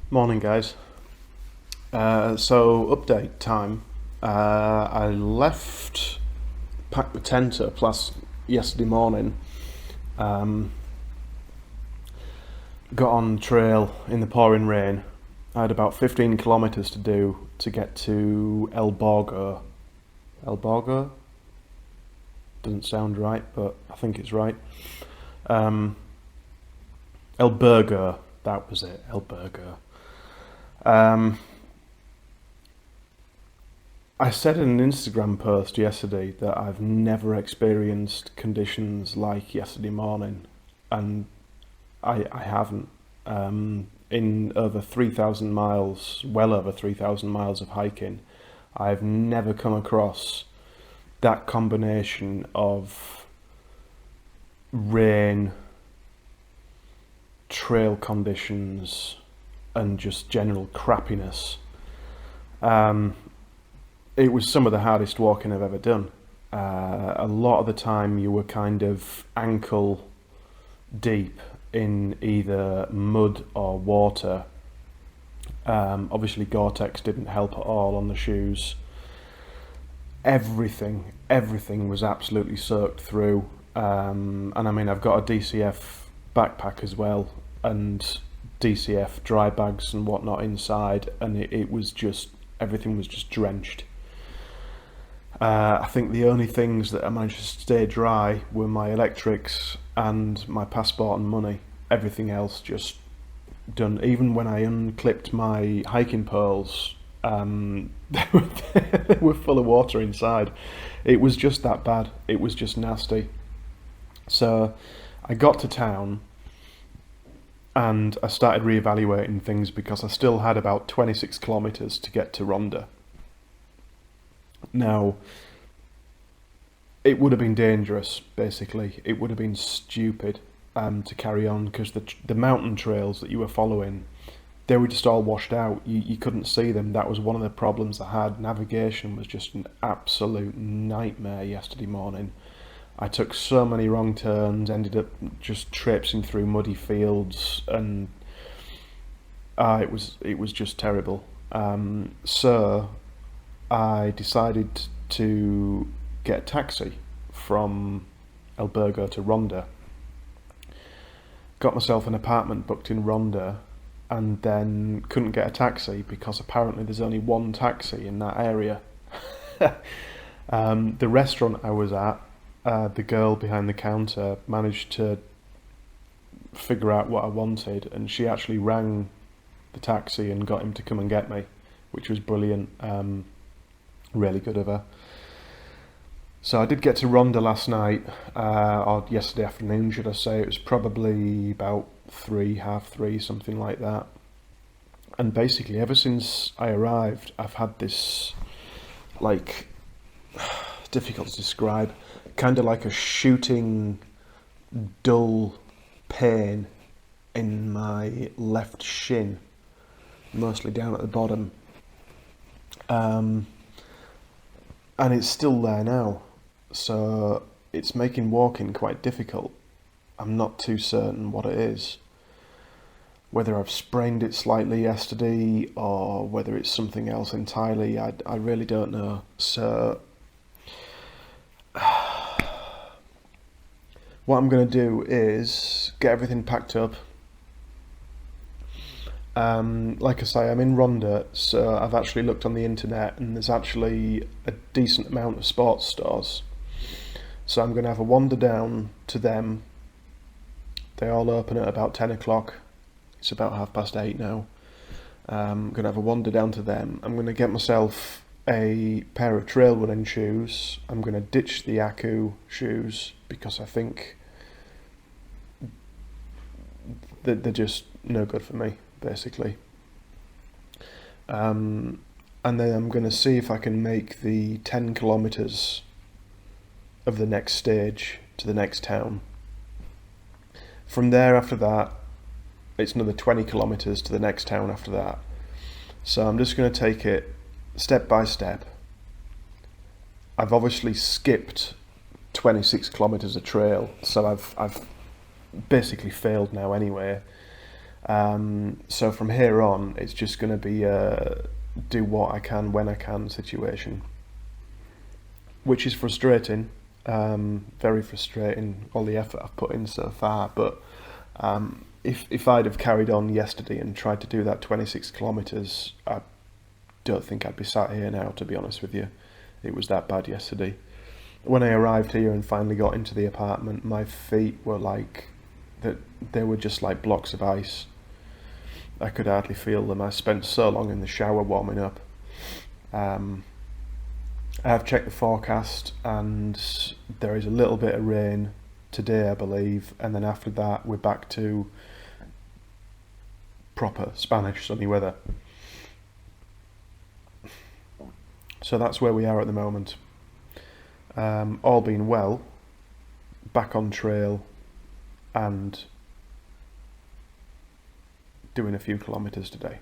Morning, guys. So update time. I left, packed the tent up last yesterday morning. Um, got on trail in the pouring rain. I had about 15 kilometres to do to get to El Borgo. El Borgo? Doesn't sound right, but I think it's right. Um, El Burgo. That was it. El Burgo. Um, I said in an Instagram post yesterday that I've never experienced conditions like yesterday morning, and I haven't. In over 3,000 miles, well over 3,000 miles of hiking, I've never come across that combination of rain, trail conditions, and just general crappiness. Um, it was some of the hardest walking I've ever done. A lot of the time you were kind of ankle deep in either mud or water. Obviously Gore-Tex didn't help at all on the shoes. Everything was absolutely soaked through. And I mean, I've got a DCF backpack as well, and DCF dry bags and whatnot inside, and it was just, everything was just drenched. I think the only things that I managed to stay dry were my electrics and my passport and money. Everything else just done. Even when I unclipped my hiking poles, they were full of water inside. It was just that bad. It was just nasty. So I got to town and I started reevaluating things because I still had about 26 kilometres to get to Ronda. Now, it would have been dangerous, basically. It would have been stupid to carry on, because the mountain trails that you were following, they were just all washed out. You couldn't see them. That was one of the problems I had. Navigation was just an absolute nightmare yesterday morning. I took so many wrong turns, ended up just traipsing through muddy fields, and it was just terrible. So I decided to get a taxi from El Burgo to Ronda. Got myself an apartment booked in Ronda, and then couldn't get a taxi because apparently there's only one taxi in that area. The restaurant I was at, the girl behind the counter managed to figure out what I wanted, and she actually rang the taxi and got him to come and get me, which was brilliant. Really good of her. So I did get to Ronda last night, or yesterday afternoon, should I say. It was probably about 3:30, something like that. And basically, ever since I arrived, I've had this, like, difficult to describe, kind of like a shooting, dull pain in my left shin, mostly down at the bottom. And it's still there now, so it's making walking quite difficult. I'm not too certain what it is. Whether I've sprained it slightly yesterday or whether it's something else entirely, I really don't know. So what I'm going to do is get everything packed up. Like I say, I'm in Ronda, so I've actually looked on the internet and there's actually a decent amount of sports stores. So I'm going to have a wander down to them. They all open at about 10 o'clock. It's about 8:30 now. I'm going to have a wander down to them. I'm going to get myself a pair of trail running shoes. I'm going to ditch the Aku shoes because I think that they're just no good for me, basically. And then I'm going to see if I can make the 10 kilometres of the next stage to the next town. From there, after that, it's another 20 kilometres to the next town after that. So I'm just going to take it step by step. I've obviously skipped 26 kilometres of trail, so I've basically failed now anyway. So from here on, it's just going to be a do what I can when I can situation, which is frustrating, very frustrating, all the effort I've put in so far. But if I'd have carried on yesterday and tried to do that 26 kilometres, I don't think I'd be sat here now, to be honest with you. It was that bad yesterday. When I arrived here and finally got into the apartment, my feet were they were just like blocks of ice. I could hardly feel them. I spent so long in the shower warming up. I have checked the forecast and there is a little bit of rain today, I believe, and then after that we're back to proper Spanish sunny weather. So that's where we are at the moment. All being well, back on trail and doing a few kilometres today.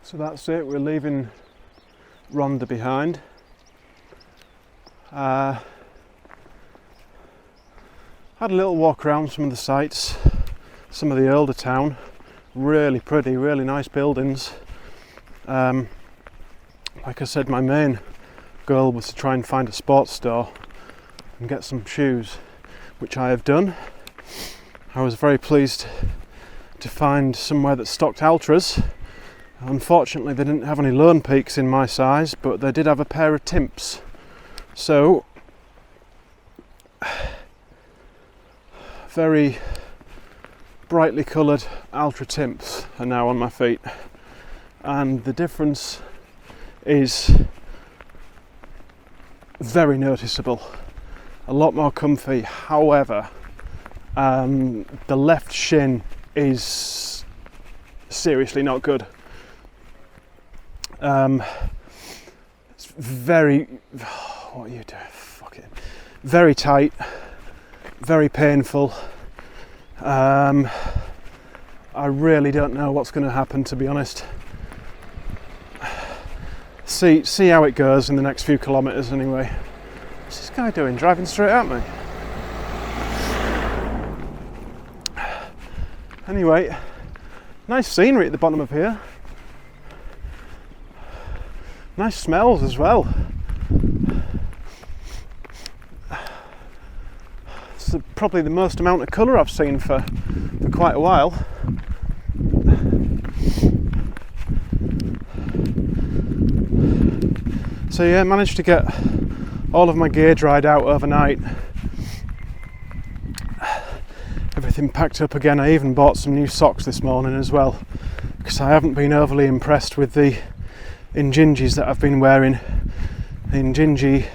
So that's it, we're leaving Ronda behind. Had a little walk around some of the sites, some of the older town, really pretty, really nice buildings. Like I said, my main goal was to try and find a sports store and get some shoes, which I have done. I was very pleased to find somewhere that stocked Algeciras. Unfortunately they didn't have any Lone Peaks in my size, but they did have a pair of Timps. So very brightly coloured Ultra Timps are now on my feet, and the difference is very noticeable. A lot more comfy. However, the left shin is seriously not good. It's very, what are you doing? Fuck it. Very tight, very painful. I really don't know what's going to happen, to be honest. See how it goes in the next few kilometres anyway. What's this guy doing? Driving straight at me? Anyway, nice scenery at the bottom of here. Nice smells as well. It's probably the most amount of colour I've seen for quite a while. So yeah, managed to get all of my gear dried out overnight. Everything packed up again. I even bought some new socks this morning as well, because I haven't been overly impressed with the Injinjis that I've been wearing. The Injinji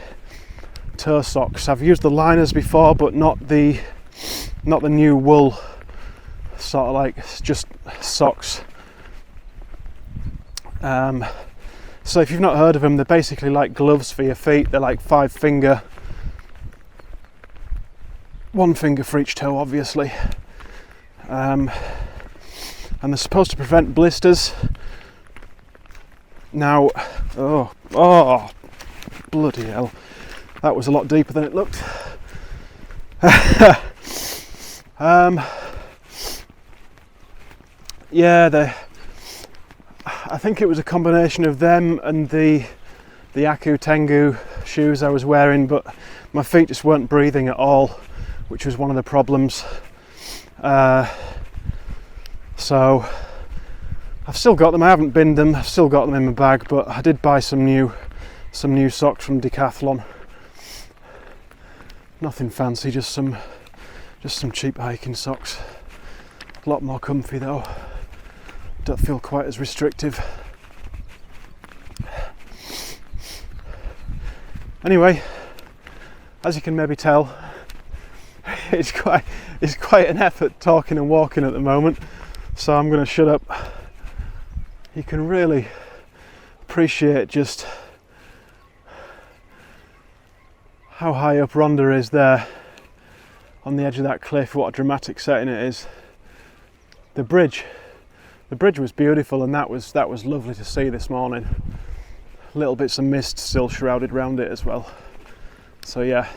toe socks. I've used the liners before, but not the new wool, sort of like just socks. So if you've not heard of them, they're basically like gloves for your feet. They're like 5 finger, 1 finger for each toe, obviously. And they're supposed to prevent blisters. Now, oh, bloody hell. That was a lot deeper than it looked. Yeah, I think it was a combination of them and the Aku Tengu shoes I was wearing, but my feet just weren't breathing at all, which was one of the problems. So I've still got them. I haven't binned them. I've still got them in my bag, but I did buy some new socks from Decathlon. Nothing fancy, just some cheap hiking socks. A lot more comfy though. Don't feel quite as restrictive. Anyway, as you can maybe tell, it's quite an effort talking and walking at the moment, so I'm going to shut up. You can really appreciate just how high up Ronda is there on the edge of that cliff. What a dramatic setting it is. The bridge was beautiful, and that was lovely to see this morning. Little bits of mist still shrouded around it as well. So yeah,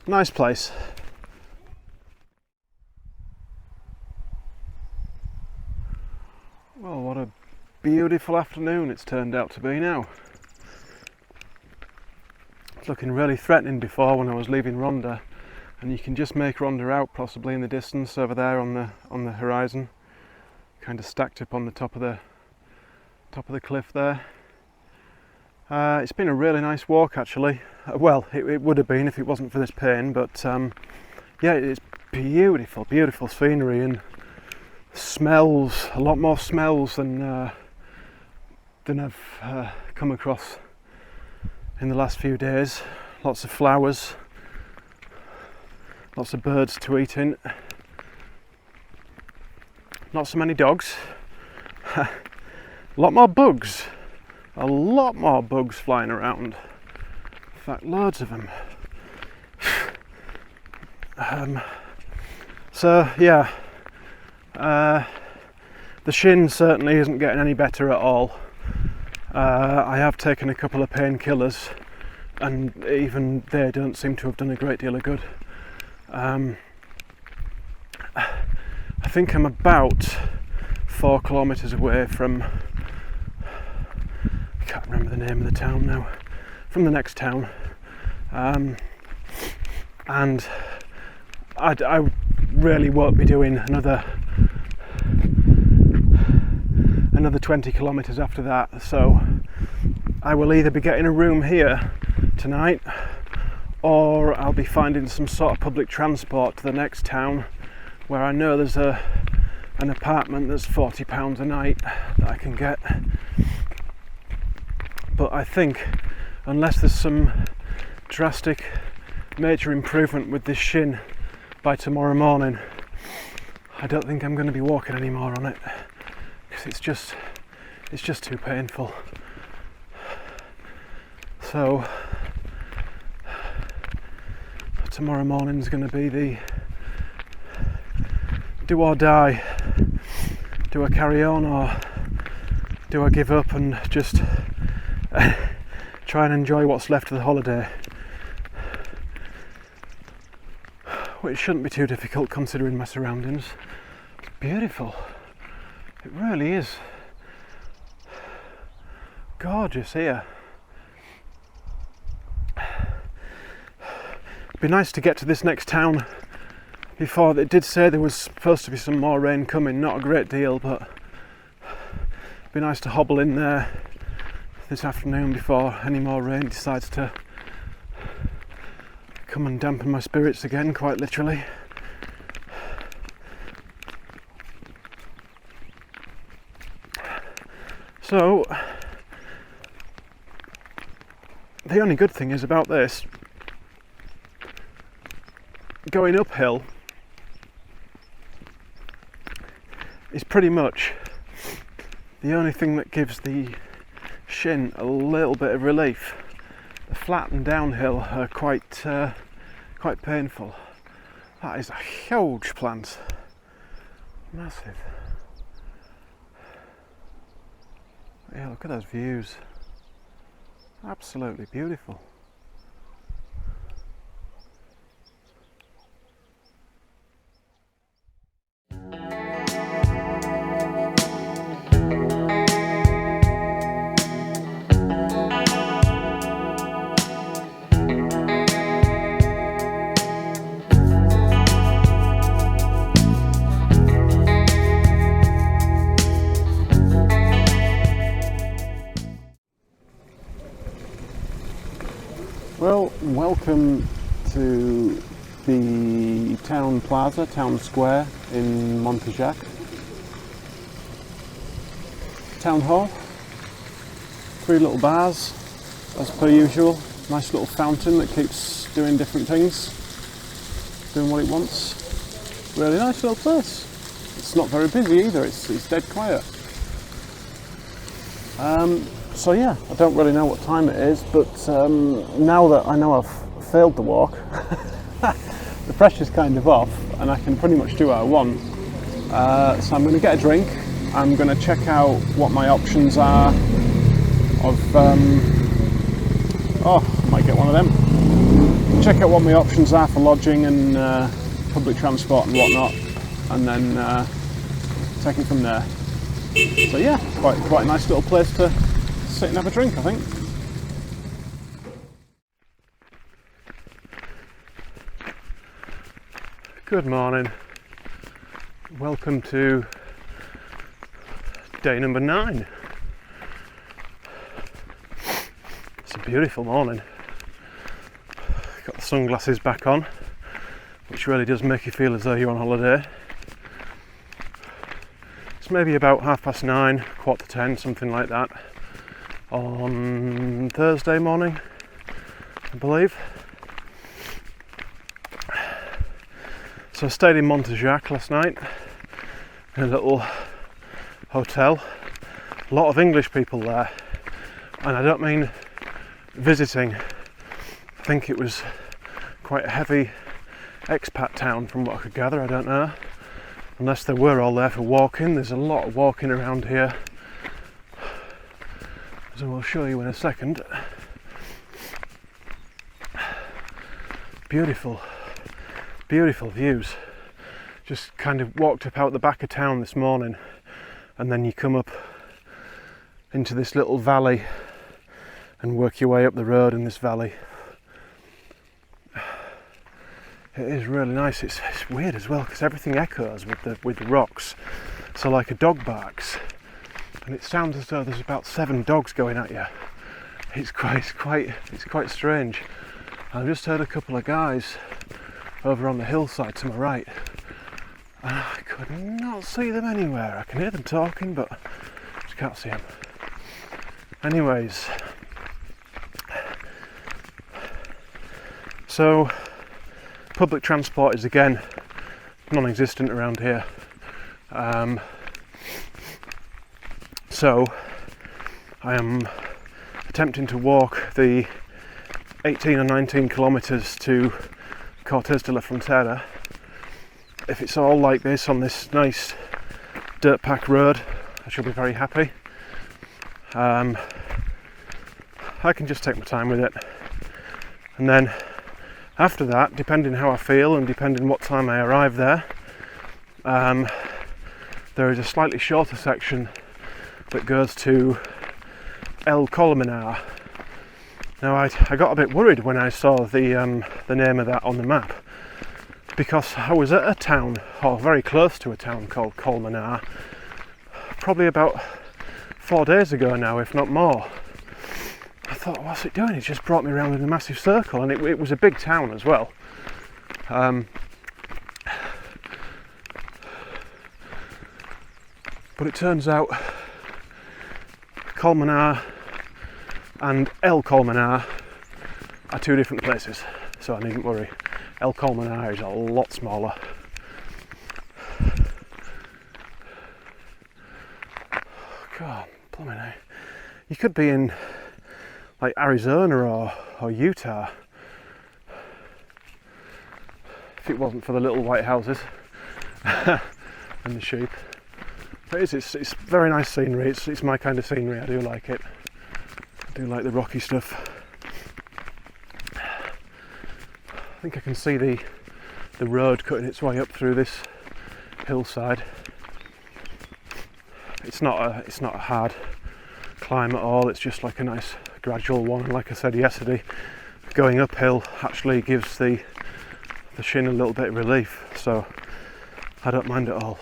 nice place. Well, what a beautiful afternoon it's turned out to be now. It's looking really threatening before when I was leaving Ronda, and you can just make Ronda out possibly in the distance over there on the horizon, kind of stacked up on the top of the cliff there. It's been a really nice walk actually. Well, it would have been if it wasn't for this pain, but yeah, it's beautiful scenery and smells, a lot more smells than I've come across in the last few days. Lots of flowers, lots of birds to eat in, not so many dogs, a lot more bugs flying around, in fact loads of them. So yeah, the shin certainly isn't getting any better at all. I have taken a couple of painkillers, and even they don't seem to have done a great deal of good. I think I'm about 4 kilometres away from, I can't remember the name of the town now, from the next town, and I really won't be doing another 20 kilometres after that, so I will either be getting a room here tonight, or I'll be finding some sort of public transport to the next town, where I know there's an apartment that's £40 a night that I can get. But I think unless there's some drastic major improvement with this shin by tomorrow morning, I don't think I'm going to be walking anymore on it, because it's just too painful. So tomorrow morning's going to be the do or die. Do I carry on, or do I give up and just try and enjoy what's left of the holiday? Which shouldn't be too difficult considering my surroundings. It's beautiful. It really is gorgeous here. It'd be nice to get to this next town before. It did say there was supposed to be some more rain coming, not a great deal, but it'd be nice to hobble in there. this afternoon before any more rain decides to come and dampen my spirits again, quite literally. So, the only good thing is about this, going uphill is pretty much the only thing that gives the shin a little bit of relief. The flat and downhill are quite painful. That is a huge plant, massive. Yeah, look at those views, absolutely beautiful. Well, welcome to the town plaza, town square in Montejacq. Town hall, 3 little bars as per usual, nice little fountain that keeps doing different things, doing what it wants. Really nice little place. It's not very busy either, it's dead quiet. So yeah, I don't really know what time it is, but now that I know I've failed the walk, the pressure's kind of off and I can pretty much do what I want. So I'm going to get a drink, I'm going to check out what my options are of, I might get one of them. Check out what my options are for lodging and public transport and whatnot, and then take it from there. So yeah, quite a nice little place to sit and have a drink, I think. Good morning. Welcome to day number 9. It's a beautiful morning. Got the sunglasses back on, which really does make you feel as though you're on holiday. It's maybe about 9:30, 9:45, something like that, on Thursday morning, I believe. So I stayed in Montejacq last night in a little hotel. A lot of English people there, and I don't mean visiting. I think it was quite a heavy expat town from what I could gather, I don't know. Unless they were all there for walking. There's a lot of walking around here, as I will show you in a second. Beautiful, beautiful views. Just kind of walked up out the back of town this morning, and then you come up into this little valley and work your way up the road in this valley. It is really nice. It's weird as well because everything echoes with the rocks. So like a dog barks, and it sounds as though there's about 7 dogs going at you. It's quite strange. I've just heard a couple of guys over on the hillside to my right, and I could not see them anywhere. I can hear them talking, but I just can't see them. Anyways, so public transport is again non-existent around here. So I am attempting to walk the 18 or 19 kilometres to Cortes de la Frontera. If it's all like this on this nice dirt pack road, I shall be very happy. I can just take my time with it, and then after that, depending how I feel and depending what time I arrive there, there is a slightly shorter section that goes to El Colmenar. Now I got a bit worried when I saw the name of that on the map, because I was at a town, or very close to a town, called Colmenar, probably about 4 days ago now, if not more. thought, what's it doing? It just brought me around in a massive circle, and it was a big town as well. But it turns out Colmenar and El Colmenar are two different places, so I needn't worry. El Colmenar is a lot smaller. God, blimey now. You could be in like Arizona or Utah if it wasn't for the little white houses and the sheep. But it's very nice scenery. It's my kind of scenery. I do like it. I do like the rocky stuff. I think I can see the road cutting its way up through this hillside. It's not a hard climb at all. It's just like a nice gradual one. And like I said yesterday, going uphill actually gives the shin a little bit of relief. So I don't mind at all.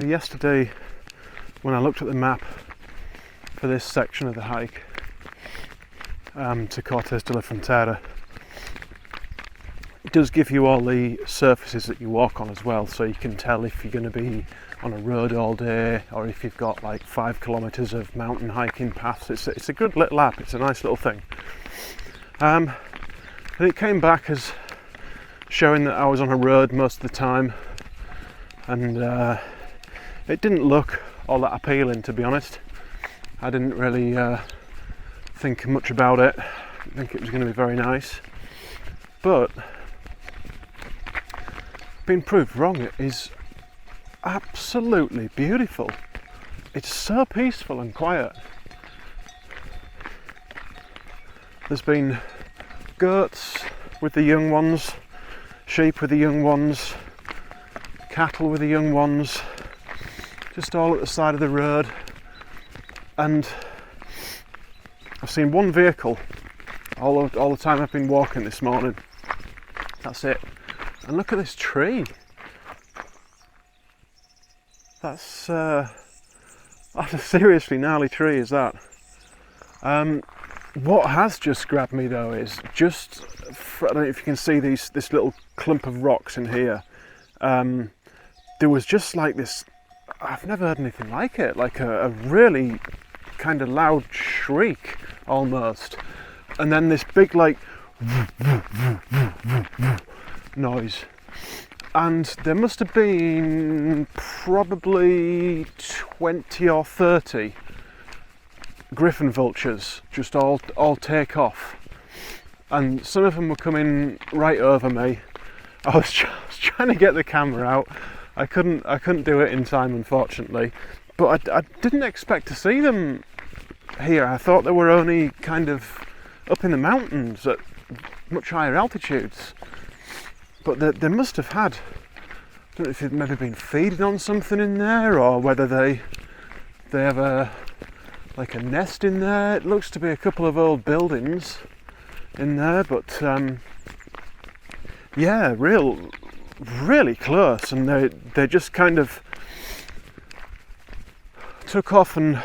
Yesterday, when I looked at the map for this section of the hike to Cortes de la Frontera, it does give you all the surfaces that you walk on as well, so you can tell if you're going to be on a road all day or if you've got like 5 kilometres of mountain hiking paths. It's a good little app. It's a nice little thing. And it came back as showing that I was on a road most of the time, and it didn't look all that appealing, to be honest. I didn't really think much about it. I didn't think it was going to be very nice. But being proved wrong, it is absolutely beautiful. It's so peaceful and quiet. There's been goats with the young ones, sheep with the young ones, cattle with the young ones, just all at the side of the road. And I've seen one vehicle all the time I've been walking this morning. That's it. And look at this tree. That's a seriously gnarly tree, is that. What has just grabbed me though is just, I don't know if you can see this little clump of rocks in here. There was just like this, I've never heard anything like it, like a really kind of loud shriek almost, and then this big like noise, and there must have been probably 20 or 30 griffon vultures just all take off, and some of them were coming right over me. I was trying to get the camera out. I couldn't do it in time, unfortunately, but I didn't expect to see them here. I thought they were only kind of up in the mountains at much higher altitudes, but they must have had, I don't know if they've maybe been feeding on something in there, or whether they have a nest in there. It looks to be a couple of old buildings in there, but yeah, really close, and they just kind of took off and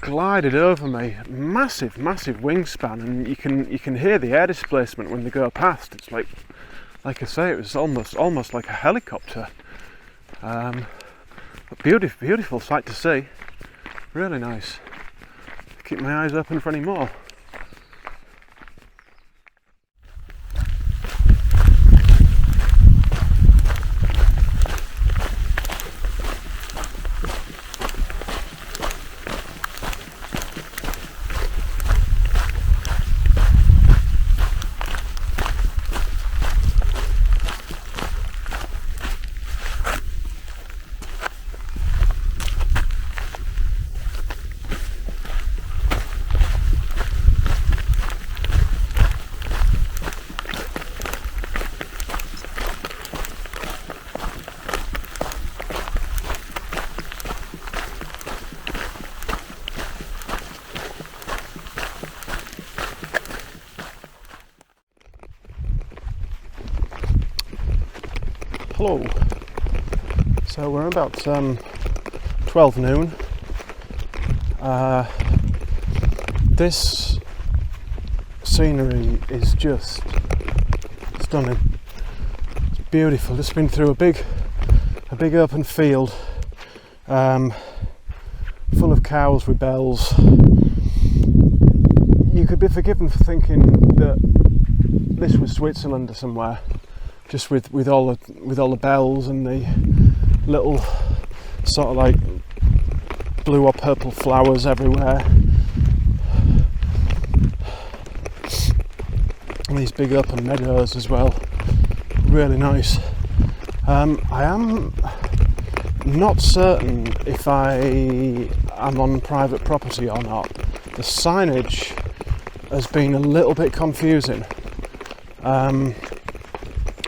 glided over me. Massive wingspan, and you can hear the air displacement when they go past. It's like I say, it was almost like a helicopter. Beautiful, beautiful sight to see. Really nice. Keep my eyes open for any more. Hello. So we're about 12 noon. This scenery is just stunning. It's beautiful. Just been through a big open field, full of cows with bells. You could be forgiven for thinking that this was Switzerland or somewhere. Just with all the bells and the little sort of like blue or purple flowers everywhere, and these big open meadows as well. Really nice. I am not certain if I am on private property or not. The signage has been a little bit confusing.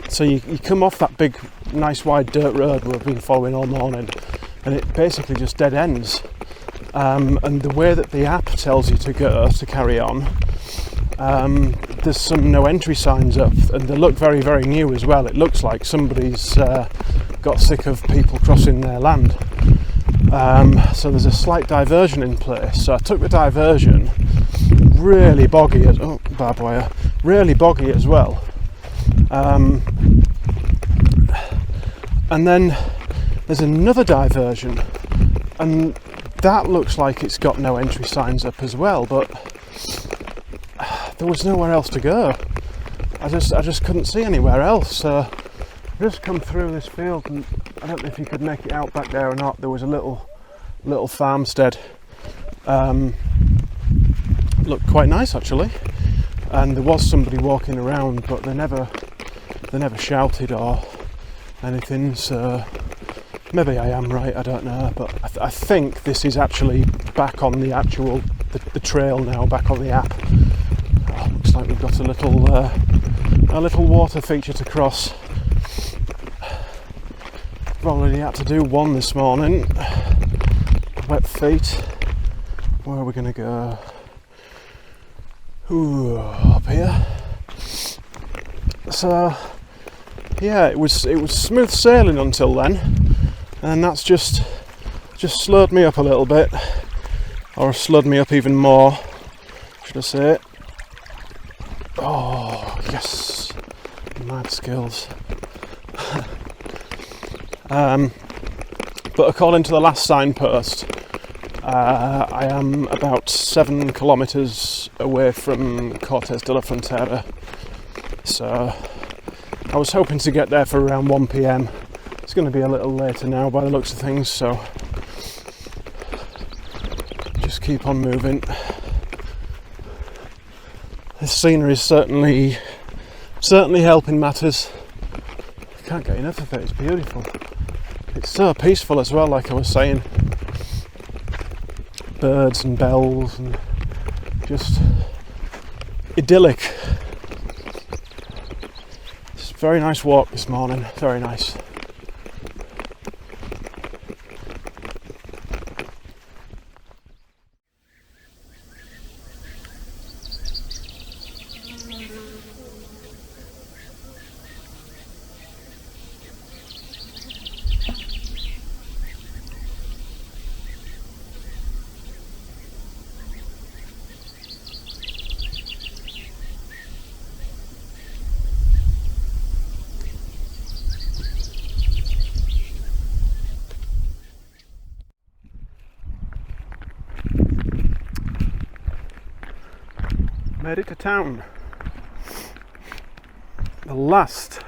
So you come off that big, nice wide dirt road we've been following all morning, and it basically just dead ends. And the way that the app tells you to go to carry on, there's some no entry signs up, and they look very, very new as well. It looks like somebody's got sick of people crossing their land. So there's a slight diversion in place. So I took the diversion, really boggy barbed wire, really boggy as well. And then there's another diversion, and that looks like it's got no entry signs up as well, but there was nowhere else to go. I just couldn't see anywhere else. So I've just come through this field, and I don't know if you could make it out back there or not. There was a little farmstead. Looked quite nice actually, and there was somebody walking around, but they never shouted or anything, so maybe I am right, I don't know, but I think this is actually back on the actual the trail now, back on the app. Looks like we've got a little water feature to cross. I've already had to do one this morning. Wet feet. Where are we going to go? Ooh, up here. So yeah, it was smooth sailing until then, and that's just slowed me up a little bit, or slowed me up even more, should I say. Oh yes, mad skills. But according to the last signpost, I am about 7 kilometres away from Cortes de la Frontera, so I was hoping to get there for around 1 PM. It's going to be a little later now by the looks of things, so just keep on moving. This scenery is certainly helping matters. I can't get enough of it, it's beautiful. It's so peaceful as well, like I was saying. Birds and bells and just idyllic. It's a very nice walk this morning, very nice. Made it to town. The last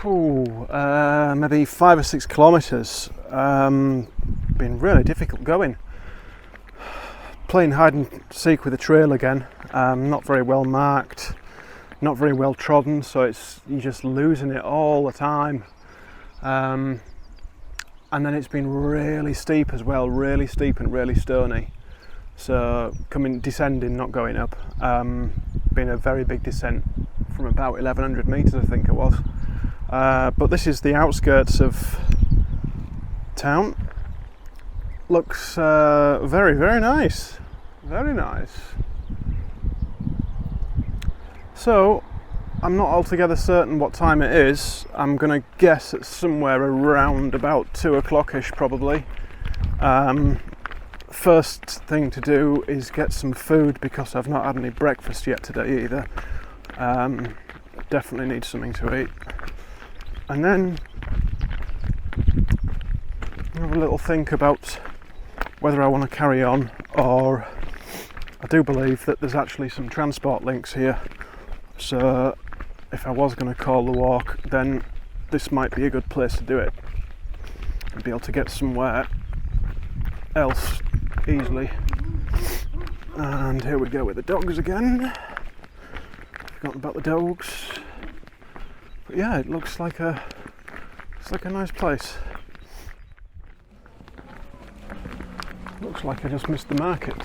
maybe 5 or 6 kilometres been really difficult going. Playing hide and seek with the trail again, not very well marked, not very well trodden, so you're just losing it all the time. And then it's been really steep as well, really steep and really stony. So descending, not going up. Been a very big descent from about 1100 metres, I think it was. But this is the outskirts of town. Looks very, very nice. Very nice. So, I'm not altogether certain what time it is. I'm going to guess it's somewhere around about 2 o'clock-ish probably. First thing to do is get some food because I've not had any breakfast yet today either. Definitely need something to eat. And then have a little think about whether I want to carry on, or I do believe that there's actually some transport links here. So if I was going to call the walk, then this might be a good place to do it and be able to get somewhere else easily. And here we go with the dogs again. Forgotten about the dogs. But yeah, it looks like a nice place. Looks like I just missed the market.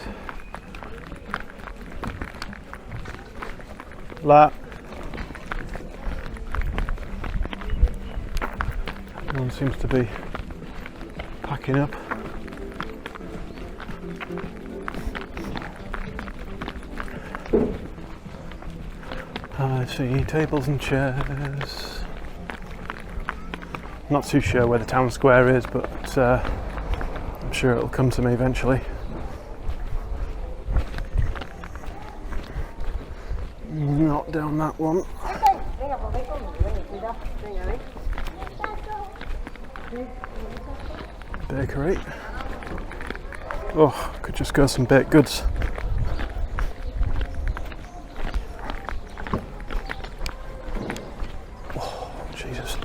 La. Everyone seems to be packing up. I see tables and chairs. Not too sure where the town square is, but I'm sure it'll come to me eventually. Not down that one. Bakery. Oh, could just go some baked goods. Oh, Jesus.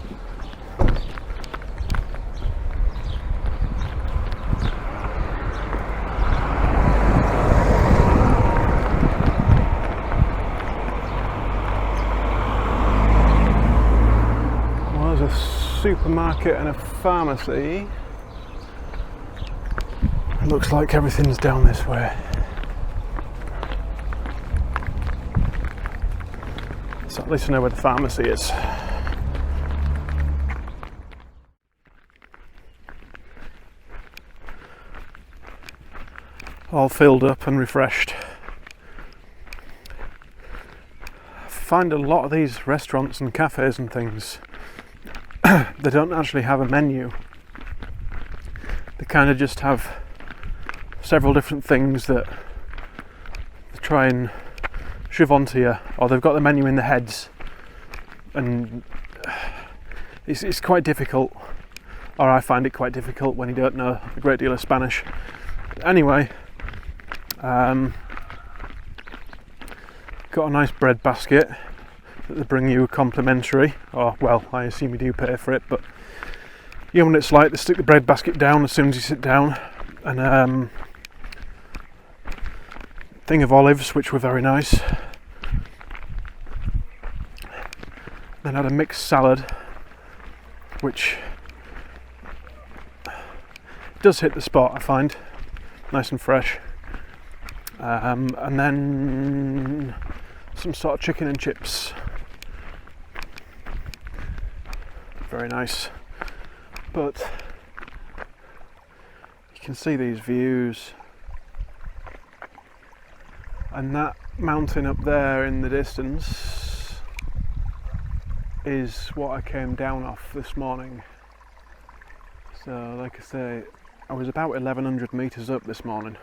Well, there's a supermarket and a pharmacy. It looks like everything's down this way. So at least I know where the pharmacy is. All filled up and refreshed. I find a lot of these restaurants and cafes and things, they don't actually have a menu. They kind of just have several different things that they try and shove onto you, or they've got the menu in the heads, and it's quite difficult, or I find it quite difficult when you don't know a great deal of Spanish. Anyway, got a nice bread basket that they bring you complimentary, or well, I assume you do pay for it, but you know what it's like, they stick the bread basket down as soon as you sit down, and thing of olives, which were very nice. Then had a mixed salad, which does hit the spot, I find, nice and fresh. And then some sort of chicken and chips, very nice. But you can see these views. And that mountain up there in the distance is what I came down off this morning. So like I say, I was about 1100 metres up this morning.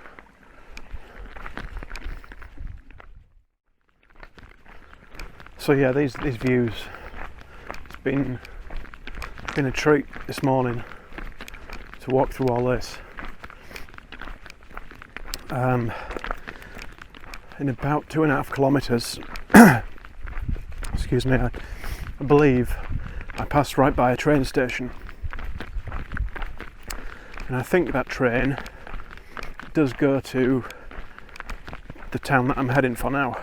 So yeah, these views, it's been a treat this morning to walk through all this. in about 2.5 kilometres. Excuse me, I believe I passed right by a train station, and I think that train does go to the town that I'm heading for now,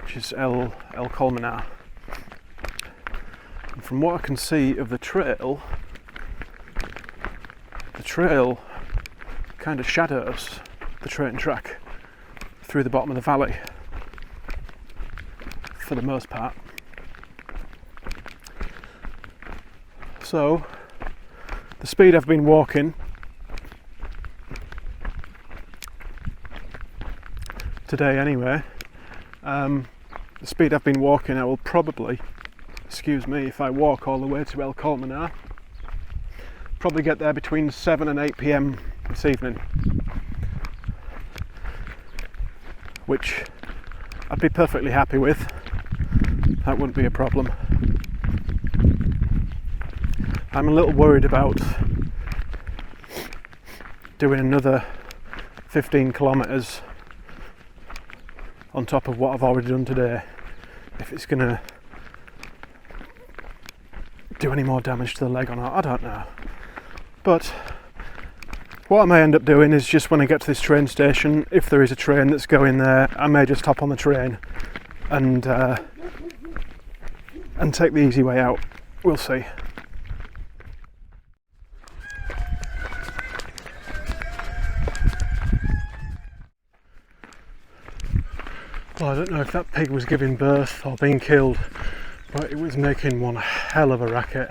which is El Colmenar. And from what I can see of the trail kind of shadows the train track through the bottom of the valley for the most part. So the speed I've been walking today anyway, the speed I've been walking, I will probably, excuse me, if I walk all the way to El Colmenar, probably get there between 7 and 8 p.m. this evening, which I'd be perfectly happy with. That wouldn't be a problem. I'm a little worried about doing another 15 kilometres on top of what I've already done today, if it's going to do any more damage to the leg or not, I don't know. But what I may end up doing is, just when I get to this train station, if there is a train that's going there, I may just hop on the train and take the easy way out. We'll see. Well, I don't know if that pig was giving birth or being killed, but it was making one hell of a racket.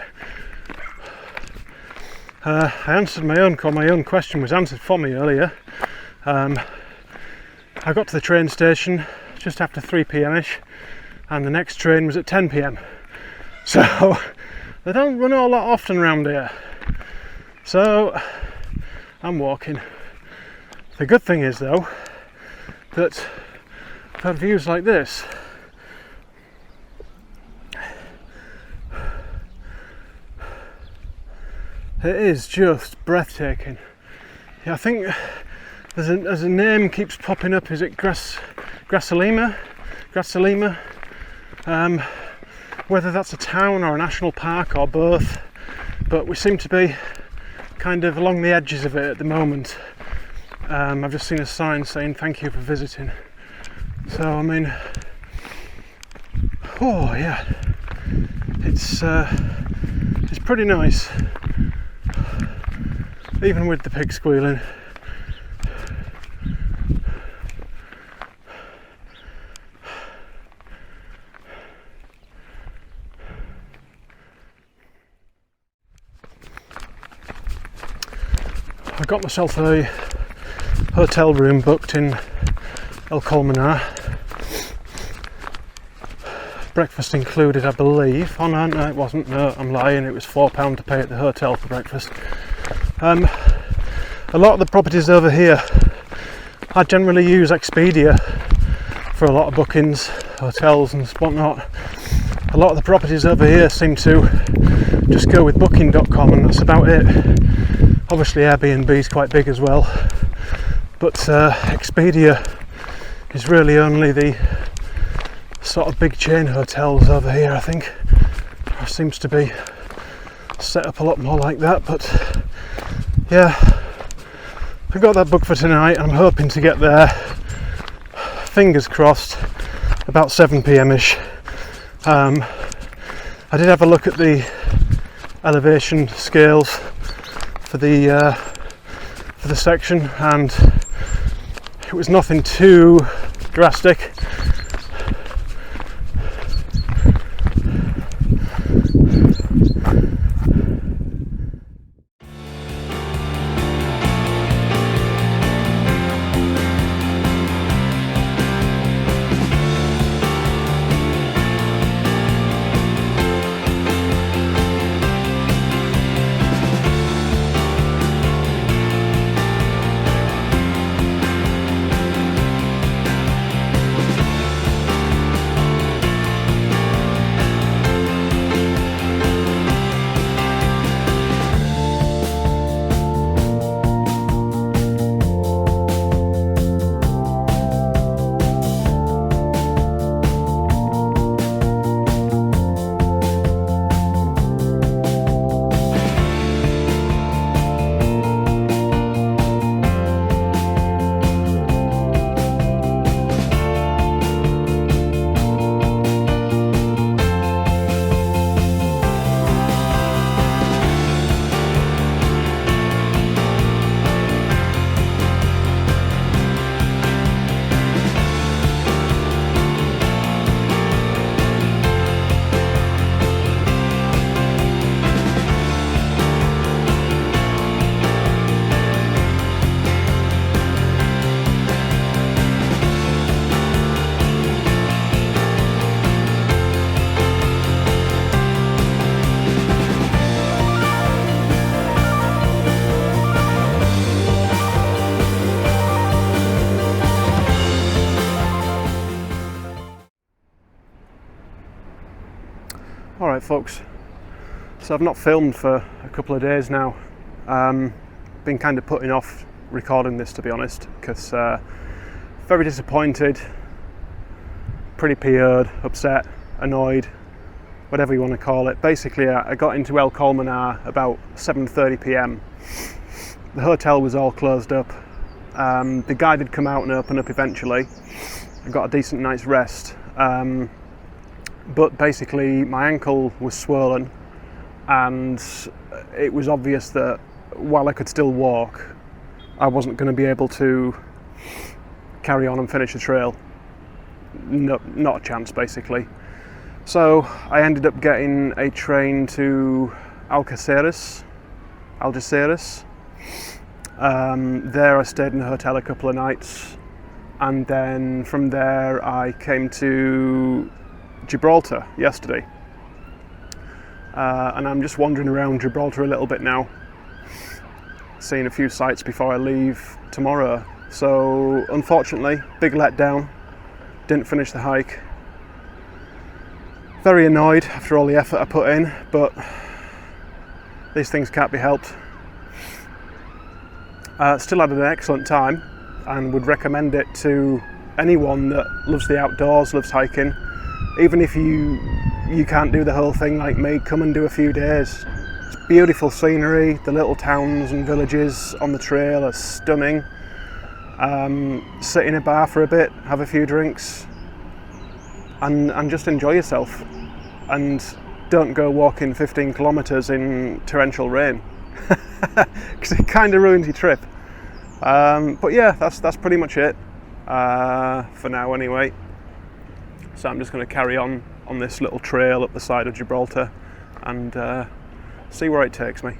I answered my own question was answered for me earlier. I got to the train station just after 3 p.m ish, and the next train was at 10 p.m. So they don't run a lot often around here. So I'm walking. The good thing is though that I've had views like this. It is just breathtaking. Yeah, I think there's a name keeps popping up. Is it Grassalima? Whether that's a town or a national park or both, but we seem to be kind of along the edges of it at the moment. I've just seen a sign saying thank you for visiting. So I mean, oh yeah, it's pretty nice. Even with the pig squealing. I got myself a hotel room booked in El Colmenar. Breakfast included, I believe. Oh no, it wasn't. No, I'm lying. It was £4 to pay at the hotel for breakfast. A lot of the properties over here, I generally use Expedia for a lot of bookings, hotels and whatnot. A lot of the properties over here seem to just go with booking.com, and that's about it. Obviously Airbnb is quite big as well, but Expedia is really only the sort of big chain hotels over here, I think. It seems to be set up a lot more like that, but yeah, I got that booked for tonight, and I'm hoping to get there, fingers crossed, about 7 p.m. ish. I did have a look at the elevation scales for the section, and it was nothing too drastic. folks. So I've not filmed for a couple of days now. Been kind of putting off recording this, to be honest, because very disappointed, pretty PO'd, upset, annoyed, whatever you want to call it. Basically, I got into Colmenar about 7:30 p.m. The hotel was all closed up. The guy did come out and open up eventually. I got a decent night's rest. But basically my ankle was swollen, and it was obvious that while I could still walk, I wasn't going to be able to carry on and finish the trail. No, not a chance, basically. So I ended up getting a train to Algeciras. There I stayed in a hotel a couple of nights, and then from there I came to Gibraltar yesterday, and I'm just wandering around Gibraltar a little bit now, seeing a few sights before I leave tomorrow. So unfortunately, big letdown, didn't finish the hike. Very annoyed after all the effort I put in, but these things can't be helped. Still had an excellent time and would recommend it to anyone that loves the outdoors, loves hiking. Even if you can't do the whole thing like me, come and do a few days. It's beautiful scenery, the little towns and villages on the trail are stunning. Sit in a bar for a bit, have a few drinks, and just enjoy yourself. And don't go walking 15 kilometres in torrential rain, because it kind of ruins your trip. But yeah, that's pretty much it for now anyway. So I'm just going to carry on this little trail up the side of Gibraltar and see where it takes me.